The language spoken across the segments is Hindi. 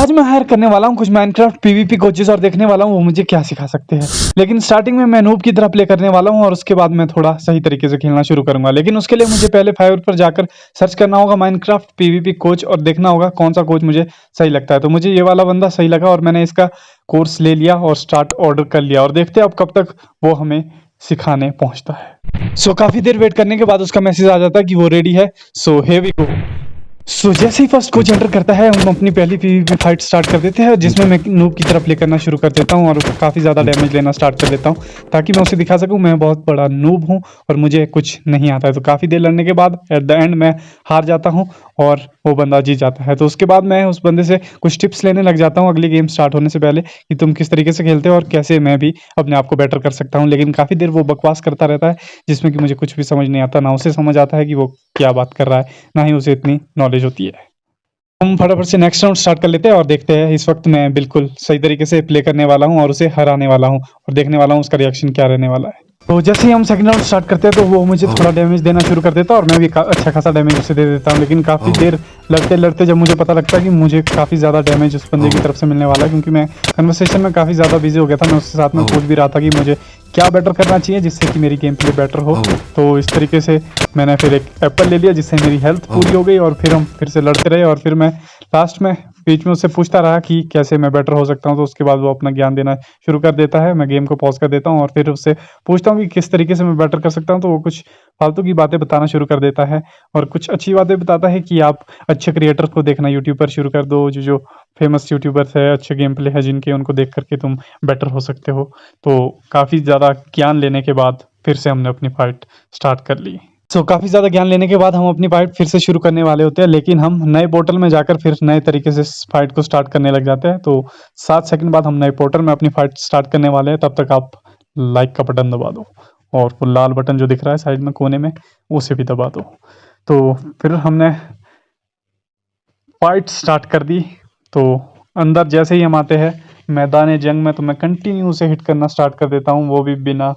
आज मैं हायर करने वाला हूँ कुछ माइनक्राफ्ट पीवीपी कोचेस और देखने वाला हूँ वो मुझे क्या सिखा सकते हैं। लेकिन स्टार्टिंग में मैं नूब की तरह प्ले करने वाला हूँ और उसके बाद मैं थोड़ा सही तरीके से खेलना शुरू करूंगा। लेकिन उसके लिए मुझे पहले फाइवर पर जाकर सर्च करना होगा माइनक्राफ्ट पीवीपी कोच और देखना होगा कौन सा कोच मुझे सही लगता है। तो मुझे ये वाला बंदा सही लगा और मैंने इसका कोर्स ले लिया और स्टार्ट ऑर्डर कर लिया और देखते हैं अब कब तक वो हमें सिखाने पहुंचता है। सो काफी देर वेट करने के बाद उसका मैसेज आ जाता है कि वो रेडी है। So here we go. सो जैसे ही फर्स्ट कोच एंटर करता है हम अपनी पहली पीवीपी फाइट स्टार्ट कर देते हैं जिसमें मैं नूब की तरफ प्ले करना शुरू कर देता हूं और काफ़ी ज़्यादा डैमेज लेना स्टार्ट कर देता हूं ताकि मैं उसे दिखा सकूं मैं बहुत बड़ा नूब हूं और मुझे कुछ नहीं आता है। तो काफ़ी देर लड़ने के बाद एट द एंड मैं हार जाता हूं और वो बंदा जीत जाता है। तो उसके बाद मैं उस बंदे से कुछ टिप्स लेने लग जाता हूँ अगली गेम स्टार्ट होने से पहले कि तुम किस तरीके से खेलते हो और कैसे मैं भी अपने आप को बेटर कर सकता हूँ। लेकिन काफ़ी देर वो बकवास करता रहता है जिसमें कि मुझे कुछ भी समझ नहीं आता, ना उसे समझ आता है कि वो क्या बात कर रहा है, ना ही उसे इतनी नॉलेज होती है। हम फटाफट से नेक्स्ट राउंड स्टार्ट कर लेते हैं और देखते हैं। इस वक्त मैं बिल्कुल सही तरीके से प्ले करने वाला हूं और उसे हराने वाला हूं और देखने वाला हूं उसका रिएक्शन क्या रहने वाला है। तो जैसे ही हम सेकंड राउंड स्टार्ट करते हैं तो वो मुझे थोड़ा डैमेज देना शुरू कर देता है और मैं भी अच्छा खासा डैमेज उसे दे देता हूं। लेकिन काफ़ी देर लड़ते लड़ते जब मुझे पता लगता है कि मुझे काफ़ी ज़्यादा डैमेज उस बंदे की तरफ से मिलने वाला है, क्योंकि मैं कन्वर्सेशन में काफ़ी ज़्यादा बिजी हो गया था, मैं उसके साथ में पूछ भी रहा था कि मुझे क्या बेटर करना चाहिए जिससे कि मेरी गेम प्ले बेटर हो। तो इस तरीके से मैंने फिर एक एप्पल ले लिया जिससे मेरी हेल्थ पूरी हो गई और फिर हम फिर से लड़ते रहे और फिर मैं लास्ट में बीच में उससे पूछता रहा कि कैसे मैं बेटर हो सकता हूँ। तो उसके बाद वो अपना ज्ञान देना शुरू कर देता है। मैं गेम को पॉज कर देता हूँ और फिर उससे पूछता हूँ कि किस तरीके से मैं बेटर कर सकता हूँ। तो वो कुछ फालतू की बातें बताना शुरू कर देता है और कुछ अच्छी बातें बताता है कि आप अच्छे क्रिएटर को देखना यूट्यूब पर शुरू कर दो, जो फेमस यूट्यूबर्स है, अच्छे गेम प्ले है जिनके, उनको देख करके तुम बेटर हो सकते हो। तो काफ़ी ज़्यादा ज्ञान लेने के बाद फिर से हमने अपनी फाइट स्टार्ट कर ली। काफ़ी ज़्यादा ज्ञान लेने के बाद हम अपनी फाइट फिर से शुरू करने वाले होते हैं, लेकिन हम नए पोर्टल में जाकर फिर नए तरीके से फाइट को स्टार्ट करने लग जाते हैं। तो 7 सेकंड बाद हम नए पोर्टल में अपनी फाइट स्टार्ट करने वाले हैं। तब तक आप लाइक का बटन दबा दो और वो लाल बटन जो दिख रहा है साइड में कोने में उसे भी दबा दो। तो फिर हमने फाइट स्टार्ट कर दी। तो अंदर जैसे ही हम आते हैं मैदान जंग में तो मैं कंटिन्यू उसे हिट करना स्टार्ट कर देता हूँ, वो भी बिना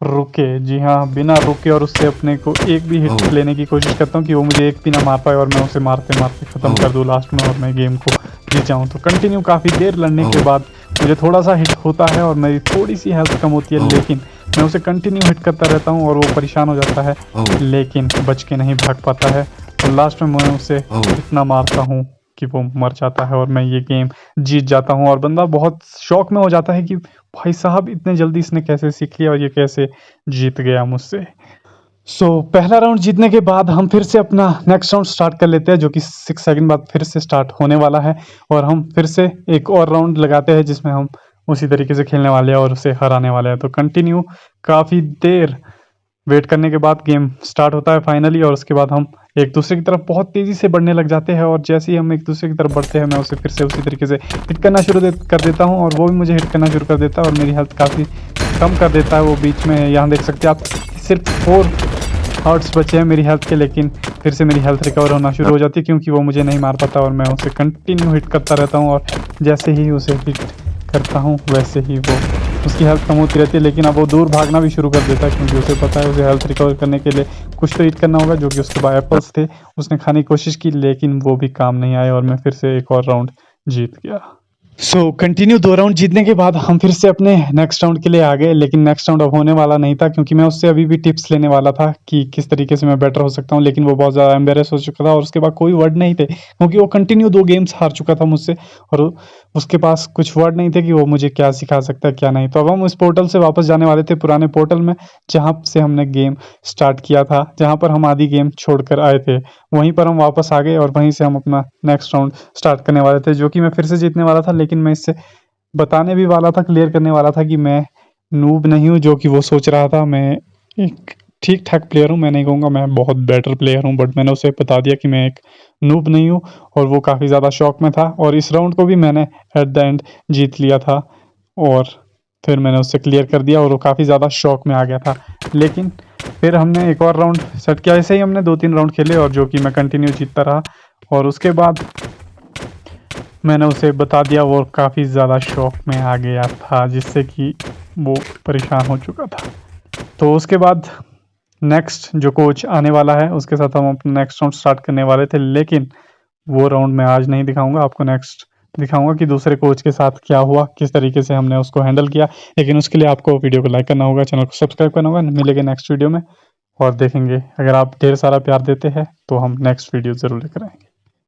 रुके। जी हाँ, बिना रुके, और उससे अपने को एक भी हिट लेने की कोशिश करता हूँ कि वो मुझे एक भी ना मार पाए और मैं उसे मारते मारते ख़त्म कर दूँ लास्ट में और मैं गेम को जीत जाऊँ। तो कंटिन्यू काफ़ी देर लड़ने के बाद मुझे थोड़ा सा हिट होता है और मेरी थोड़ी सी हेल्थ कम होती है, लेकिन मैं उसे कंटिन्यू हिट करता रहता हूँ और वो परेशान हो जाता है लेकिन बच के नहीं भाग पाता है। और लास्ट में मैं उसे इतना मारता हूँ कि वो मर जाता है और मैं ये गेम जीत जाता हूँ। और बंदा बहुत शौक में हो जाता है कि भाई साहब इतने जल्दी इसने कैसे सीख लिया और ये कैसे जीत गया मुझसे। पहला राउंड जीतने के बाद हम फिर से अपना नेक्स्ट राउंड स्टार्ट कर लेते हैं जो कि 6 सेकंड बाद फिर से स्टार्ट होने वाला है और हम फिर से एक और राउंड लगाते हैं जिसमें हम उसी तरीके से खेलने वाले हैं और उसे हराने वाले हैं। तो कंटिन्यू काफ़ी देर वेट करने के बाद गेम स्टार्ट होता है फाइनली और उसके बाद हम एक दूसरे की तरफ बहुत तेज़ी से बढ़ने लग जाते हैं और जैसे ही हम एक दूसरे की तरफ बढ़ते हैं मैं उसे फिर से उसी तरीके से हिट करना शुरू कर देता हूँ और वो भी मुझे हिट करना शुरू कर देता है और मेरी हेल्थ काफ़ी कम कर देता है। वो बीच में यहाँ देख सकते हैं आप, सिर्फ 4 हार्ट्स बचे हैं मेरी हेल्थ के, लेकिन फिर से मेरी हेल्थ रिकवर होना शुरू हो जाती है क्योंकि वो मुझे नहीं मार पाता और मैं उसे कंटिन्यू हिट करता रहता हूँ और जैसे ही उसे हिट करता हूँ वैसे ही वो उसकी हेल्थ कम होती रहती है। लेकिन अब वो दूर भागना भी शुरू कर देता है क्योंकि उसे पता है उसे हेल्थ रिकवर करने के लिए कुछ तो ईट करना होगा, जो कि उसके पास एप्पल्स थे। उसने खाने की कोशिश की लेकिन वो भी काम नहीं आए और मैं फिर से एक और राउंड जीत गया। कंटिन्यू 2 राउंड जीतने के बाद हम फिर से अपने नेक्स्ट राउंड के लिए आ गए, लेकिन नेक्स्ट राउंड अब होने वाला नहीं था क्योंकि मैं उससे अभी भी टिप्स लेने वाला था कि किस तरीके से मैं बेटर हो सकता हूँ। लेकिन वो बहुत ज़्यादा एम्बेरस हो चुका था और उसके बाद कोई वर्ड नहीं थे क्योंकि वो कंटिन्यू 2 गेम्स हार चुका था मुझसे और उसके पास कुछ वर्ड नहीं थे कि वो मुझे क्या सिखा सकता है क्या नहीं। तो अब हम उस पोर्टल से वापस जाने वाले थे, पुराने पोर्टल में जहाँ से हमने गेम स्टार्ट किया था, जहाँ पर हम आधी गेम छोड़कर आए थे, वहीं पर हम वापस आ गए और वहीं से हम अपना नेक्स्ट राउंड स्टार्ट करने वाले थे जो कि मैं फिर से जीतने वाला था। लेकिन मैं इससे बताने भी वाला था, क्लियर करने वाला था कि मैं नूब नहीं हूँ जो कि वो सोच रहा था। मैं एक ठीक ठाक प्लेयर हूँ, मैं नहीं कहूँगा मैं बहुत बेटर प्लेयर हूँ, बट मैंने उसे बता दिया कि मैं एक नूब नहीं हूँ और वो काफ़ी ज़्यादा शॉक में था। और इस राउंड को भी मैंने एट द एंड जीत लिया था और फिर मैंने उससे क्लियर कर दिया और वो काफ़ी ज़्यादा शॉक में आ गया था। लेकिन फिर हमने एक और राउंड सेट किया, ऐसे ही हमने 2-3 राउंड खेले और जो कि मैं कंटिन्यू जीतता रहा और उसके बाद मैंने उसे बता दिया, वो काफ़ी ज़्यादा शॉक में आ गया था जिससे कि वो परेशान हो चुका था। तो उसके बाद नेक्स्ट जो कोच आने वाला है उसके साथ हम अपना नेक्स्ट राउंड स्टार्ट करने वाले थे, लेकिन वो राउंड मैं आज नहीं दिखाऊंगा आपको, नेक्स्ट दिखाऊंगा कि दूसरे कोच के साथ क्या हुआ, किस तरीके से हमने उसको हैंडल किया। लेकिन उसके लिए आपको वीडियो को लाइक करना होगा, चैनल को सब्सक्राइब करना होगा। मिलेंगे नेक्स्ट वीडियो में और देखेंगे। अगर आप ढेर सारा प्यार देते हैं तो हम नेक्स्ट वीडियो ज़रूर लेकर आएंगे।